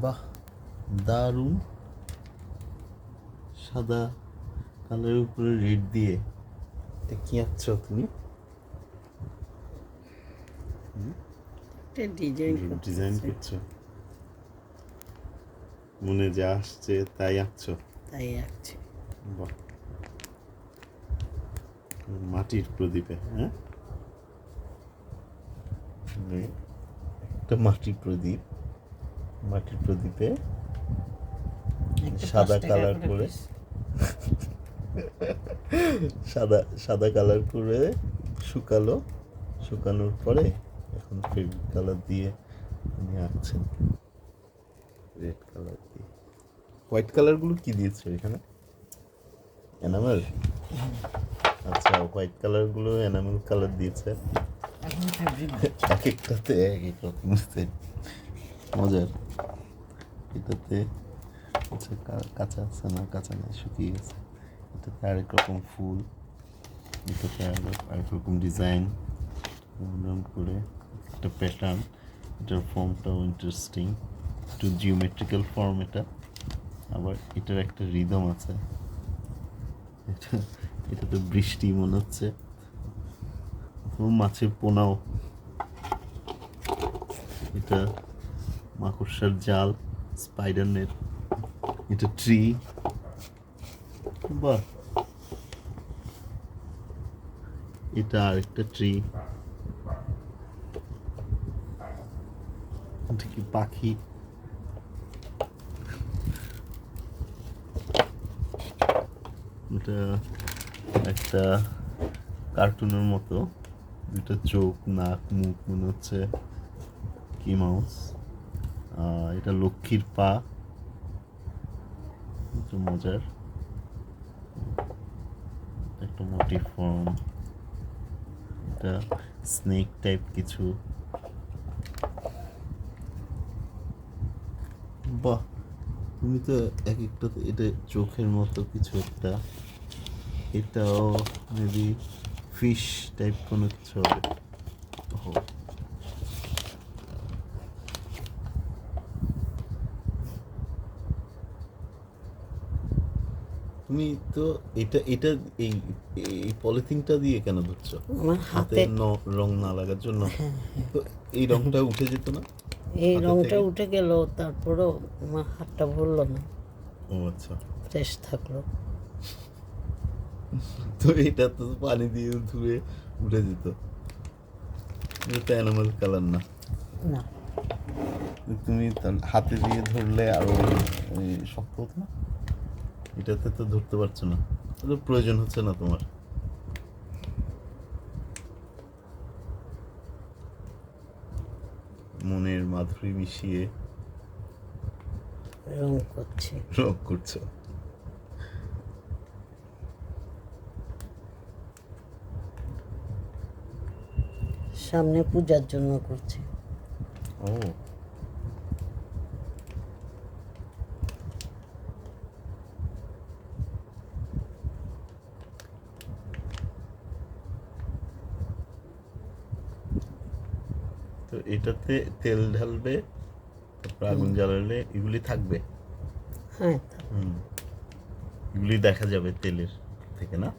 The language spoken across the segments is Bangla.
বাহ, দারুণ! সাদা কালারের উপরে রেড দিয়ে এটা কি আঁকছো তুমি? ডিজাইন করছো, মনে যা আসছে তাই আঁকছো? তাই আঁকছি। বাহ, মাটির প্রদীপে, হ্যাঁ, একটা মাটির প্রদীপে সাদা কালার করে, সাদা কালার করে শুকানোর পরে এখন ফেব্রিক কালার দিয়ে উনি আঁকছেন, রেড কালার দিয়ে। হোয়াইট কালারগুলো কি দিয়েছো এখানে? এনামেল? আচ্ছা, হোয়াইট কালারগুলো এনামেল কালার দিয়েছে। এক একটাতে এক এক রকম মজার। এটাতে আচ্ছা কাঁচা আছে না, কাঁচা নেই, শুকিয়ে গেছে। এটাতে আরেক রকম ফুল, এটাতে আরেক রকম ডিজাইন, এরকম করে একটা প্যাটার্ন। এটার ফর্মটাও ইন্টারেস্টিং, একটু জিওমেট্রিক্যাল ফর্ম এটা। আবার এটার একটা রিদম আছে। এটা তো বৃষ্টি মনে হচ্ছে, মাছের পোনাও, এটা মাকড়সার জাল, স্পাইডার নেট, এটা ট্রি। বাহ, এটা আরেকটা ট্রি। এটা কি পাখি? এটা একটা কার্টুনের মতো, দুটো চোখ, নাক, মুখ, মনে হচ্ছে কি মাউস। এটা লক্ষ্মীর পা, একটু মজার একটা মোটিভ ফর্ম। এটা স্নেক টাইপ কিছু। বাহ, তুমি তো এক একটা, এটা চোখের মতো কিছু একটা, এটাও মেবি ফিশ টাইপ কোনো কিছু হবে। তুমি তো এটা এটা এই এই পলিথিনটা দিয়ে কেন ধরছো? আমার হাতে রং না লাগার জন্য? তো এই রংটা উঠে যেত না? এই রংটা উঠে গেল, তারপরেও আমার হাতটা ভরলো না। ও আচ্ছা, ফ্রেশ থাকলো। তো এটা তো পানি দিয়ে ধুয়ে উঠে যেত। এটা অ্যানিমাল কালার না। না, তুমি হাতে দিয়ে ধরলে আরো শক্ত হতো না? এটাতে তো ধরতে পারছো না, তো প্রয়োজন হচ্ছে না তোমার। মনের মাধুরী মিশিয়ে রং করছো। সামনে পূজার জন্য করছি। ও, তো এটাতে তেল ঢালবে, তারপর আগুন জ্বালালে এগুলি থাকবে। হ্যাঁ, এগুলি দেখা যাবে তেলের থেকে, না?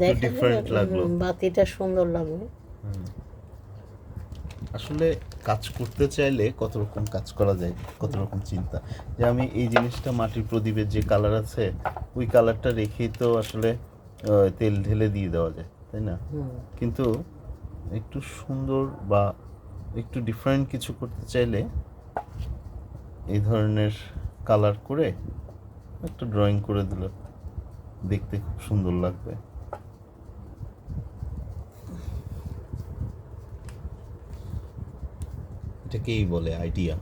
দেখা ডিফারেন্ট লাগলো। বাতিটা সুন্দর লাগবে। আসলে কাজ করতে চাইলে কত রকম কাজ করা যায়, কত রকম চিন্তা। যে আমি এই জিনিসটা মাটির প্রদীপের যে কালার আছে ওই কালারটা রেখেই তো আসলে তেল ঢেলে দিয়ে দেওয়া যায়, তাই না? কিন্তু একটু সুন্দর বা একটু ডিফারেন্ট কিছু করতে চাইলে এই ধরনের কালার করে একটা ড্রয়িং করে দিলে দেখতে খুব সুন্দর লাগবে। এটাকেই বলে আইডিয়া।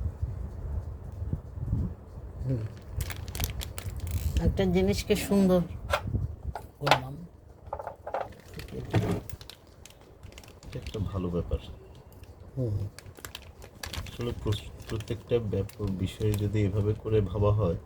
একটা জিনিসকে সুন্দর করলাম, এটা একটা ভালো ব্যাপার। আসলে প্রত্যেকটা বিষয়ে যদি এভাবে করে ভাবা হয়